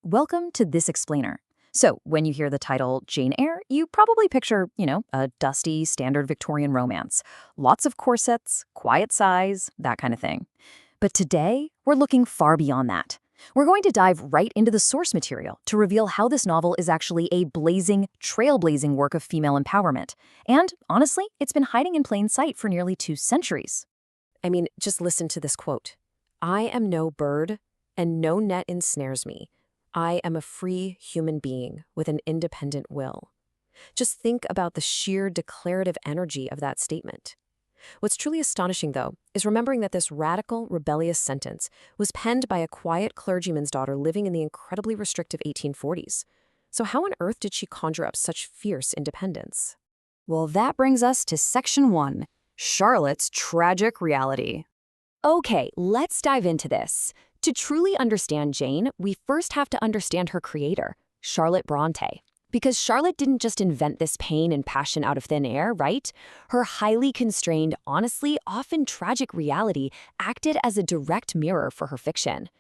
Welcome to This Explainer. So, when you hear the title Jane Eyre, you probably picture, a dusty, standard Victorian romance. Lots of corsets, quiet sighs, that kind of thing. But today, we're looking far beyond that. We're going to dive right into the source material to reveal how this novel is actually a blazing, trailblazing work of female empowerment. And, honestly, it's been hiding in plain sight for nearly 2 centuries. I mean, just listen to this quote. "I am no bird, and no net ensnares me. I am a free human being with an independent will." Just think about the sheer declarative energy of that statement. What's truly astonishing, though, is remembering that this radical, rebellious sentence was penned by a quiet clergyman's daughter living in the incredibly restrictive 1840s. So how on earth did she conjure up such fierce independence? Well, that brings us to Section 1, Charlotte's tragic reality. Okay, let's dive into this. To truly understand Jane, we first have to understand her creator, Charlotte Brontë. Because Charlotte didn't just invent this pain and passion out of thin air, right? Her highly constrained, honestly, often tragic reality acted as a direct mirror for her fiction.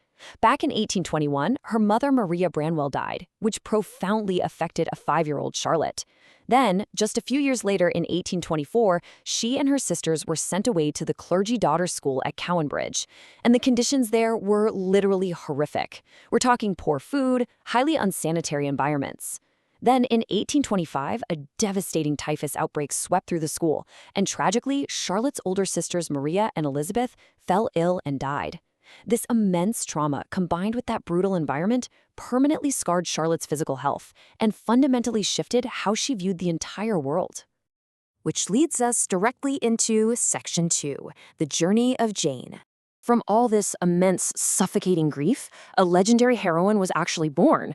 Back in 1821, her mother Maria Branwell died, which profoundly affected a 5-year-old Charlotte. Then, just a few years later in 1824, she and her sisters were sent away to the clergy daughters' school at Cowanbridge. And the conditions there were literally horrific. We're talking poor food, highly unsanitary environments. Then, in 1825, a devastating typhus outbreak swept through the school, and tragically, Charlotte's older sisters Maria and Elizabeth fell ill and died. This immense trauma, combined with that brutal environment, permanently scarred Charlotte's physical health and fundamentally shifted how she viewed the entire world. Which leads us directly into Section 2, the journey of Jane. From all this immense, suffocating grief, a legendary heroine was actually born.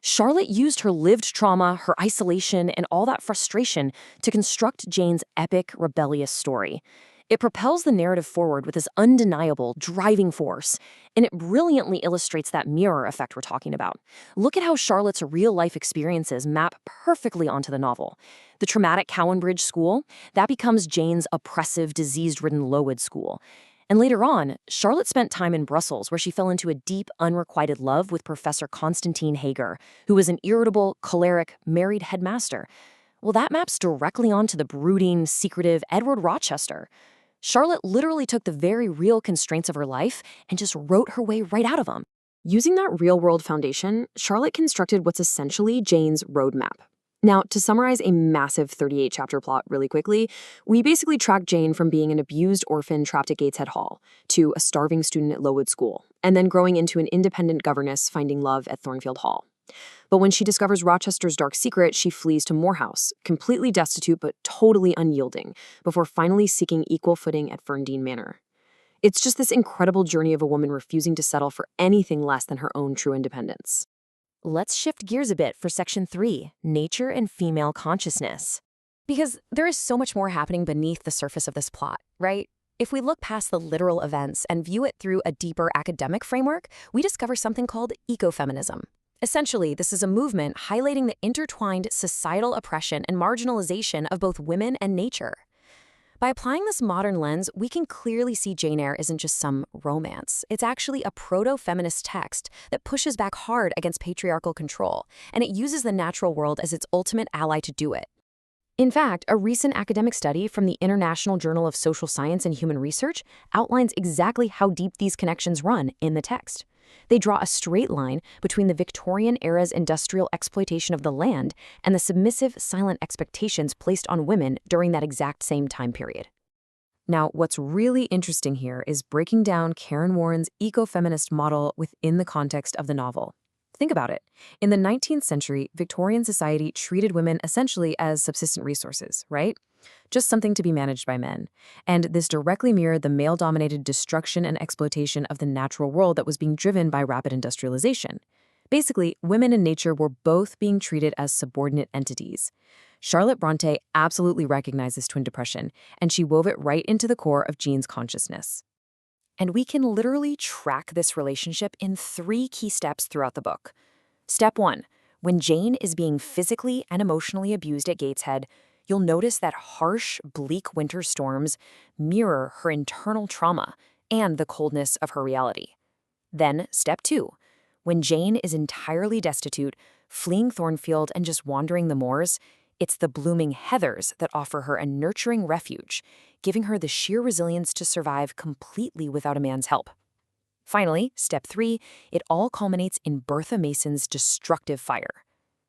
Charlotte used her lived trauma, her isolation, and all that frustration to construct Jane's epic, rebellious story. It propels the narrative forward with this undeniable, driving force, and it brilliantly illustrates that mirror effect we're talking about. Look at how Charlotte's real-life experiences map perfectly onto the novel. The traumatic Cowanbridge school, that becomes Jane's oppressive, disease-ridden Lowood school. And later on, Charlotte spent time in Brussels where she fell into a deep, unrequited love with Professor Constantine Hager, who was an irritable, choleric, married headmaster. Well, that maps directly onto the brooding, secretive Edward Rochester. Charlotte literally took the very real constraints of her life and just wrote her way right out of them. Using that real-world foundation, Charlotte constructed what's essentially Jane's roadmap. Now, to summarize a massive 38-chapter plot really quickly, we basically track Jane from being an abused orphan trapped at Gateshead Hall to a starving student at Lowood School, and then growing into an independent governess finding love at Thornfield Hall. But when she discovers Rochester's dark secret, she flees to Moor House, completely destitute but totally unyielding, before finally seeking equal footing at Ferndean Manor. It's just this incredible journey of a woman refusing to settle for anything less than her own true independence. Let's shift gears a bit for Section 3, Nature and Female Consciousness. Because there is so much more happening beneath the surface of this plot, right? If we look past the literal events and view it through a deeper academic framework, we discover something called ecofeminism. Essentially, this is a movement highlighting the intertwined societal oppression and marginalization of both women and nature. By applying this modern lens, we can clearly see Jane Eyre isn't just some romance. It's actually a proto-feminist text that pushes back hard against patriarchal control, and it uses the natural world as its ultimate ally to do it. In fact, a recent academic study from the International Journal of Social Science and Human Research outlines exactly how deep these connections run in the text. They draw a straight line between the Victorian era's industrial exploitation of the land and the submissive, silent expectations placed on women during that exact same time period. Now, what's really interesting here is breaking down Karen Warren's ecofeminist model within the context of the novel. Think about it. In the 19th century, Victorian society treated women essentially as subsistent resources, right? Just something to be managed by men. And this directly mirrored the male-dominated destruction and exploitation of the natural world that was being driven by rapid industrialization. Basically, women and nature were both being treated as subordinate entities. Charlotte Brontë absolutely recognized this twin depression, and she wove it right into the core of Jane's consciousness. And we can literally track this relationship in 3 key steps throughout the book. Step 1. When Jane is being physically and emotionally abused at Gateshead, you'll notice that harsh, bleak winter storms mirror her internal trauma and the coldness of her reality. Then, step 2. When Jane is entirely destitute, fleeing Thornfield and just wandering the moors, it's the blooming heathers that offer her a nurturing refuge, giving her the sheer resilience to survive completely without a man's help. Finally, step 3, it all culminates in Bertha Mason's destructive fire.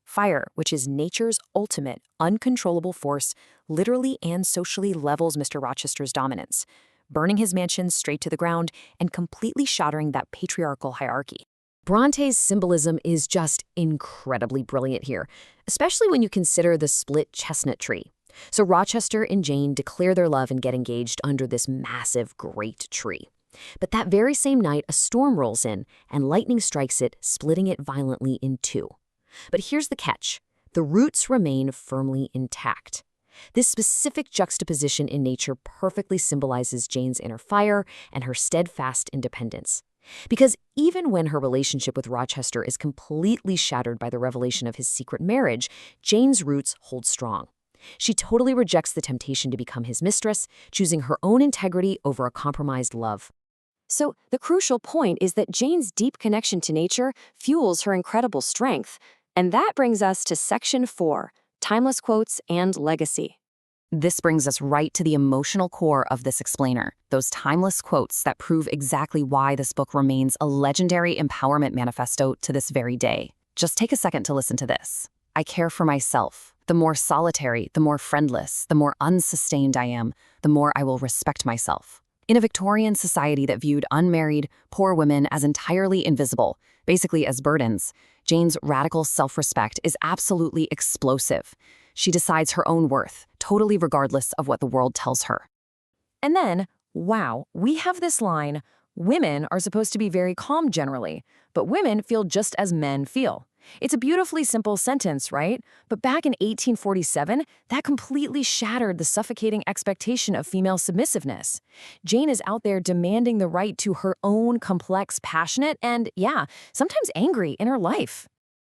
Fire, which is nature's ultimate, uncontrollable force, literally and socially levels Mr. Rochester's dominance, burning his mansion straight to the ground and completely shattering that patriarchal hierarchy. Bronte's symbolism is just incredibly brilliant here, especially when you consider the split chestnut tree. So Rochester and Jane declare their love and get engaged under this massive, great tree. But that very same night, a storm rolls in, and lightning strikes it, splitting it violently in two. But here's the catch. The roots remain firmly intact. This specific juxtaposition in nature perfectly symbolizes Jane's inner fire and her steadfast independence. Because even when her relationship with Rochester is completely shattered by the revelation of his secret marriage, Jane's roots hold strong. She totally rejects the temptation to become his mistress, choosing her own integrity over a compromised love. So the crucial point is that Jane's deep connection to nature fuels her incredible strength. And that brings us to section 4, timeless quotes and legacy. This brings us right to the emotional core of this explainer, those timeless quotes that prove exactly why this book remains a legendary empowerment manifesto to this very day. Just take a second to listen to this. I care for myself. The more solitary, the more friendless, the more unsustained I am, the more I will respect myself. In a Victorian society that viewed unmarried, poor women as entirely invisible, basically as burdens, Jane's radical self-respect is absolutely explosive. She decides her own worth, totally regardless of what the world tells her. And then, wow, we have this line, women are supposed to be very calm generally, but women feel just as men feel. It's a beautifully simple sentence, right? But back in 1847, that completely shattered the suffocating expectation of female submissiveness. Jane is out there demanding the right to her own complex, passionate, and, yeah, sometimes angry inner life.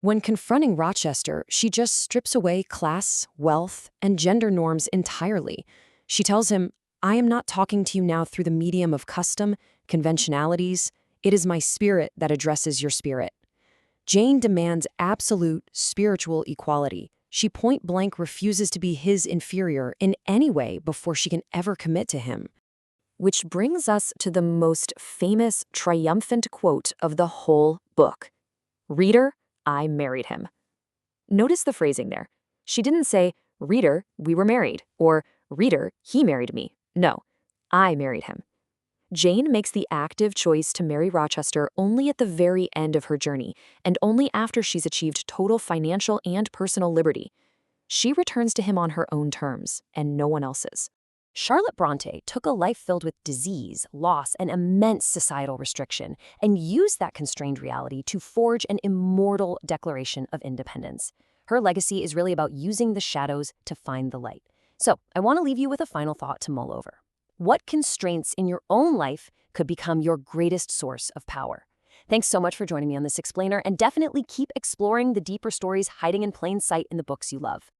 When confronting Rochester, she just strips away class, wealth, and gender norms entirely. She tells him, I am not talking to you now through the medium of custom, conventionalities. It is my spirit that addresses your spirit. Jane demands absolute spiritual equality. She point-blank refuses to be his inferior in any way before she can ever commit to him. Which brings us to the most famous, triumphant quote of the whole book. Reader, I married him. Notice the phrasing there. She didn't say, Reader, we were married, or Reader, he married me. No, I married him. Jane makes the active choice to marry Rochester only at the very end of her journey, and only after she's achieved total financial and personal liberty. She returns to him on her own terms, and no one else's. Charlotte Brontë took a life filled with disease, loss, and immense societal restriction, and used that constrained reality to forge an immortal declaration of independence. Her legacy is really about using the shadows to find the light. So, I want to leave you with a final thought to mull over. What constraints in your own life could become your greatest source of power? Thanks so much for joining me on this explainer, and definitely keep exploring the deeper stories hiding in plain sight in the books you love.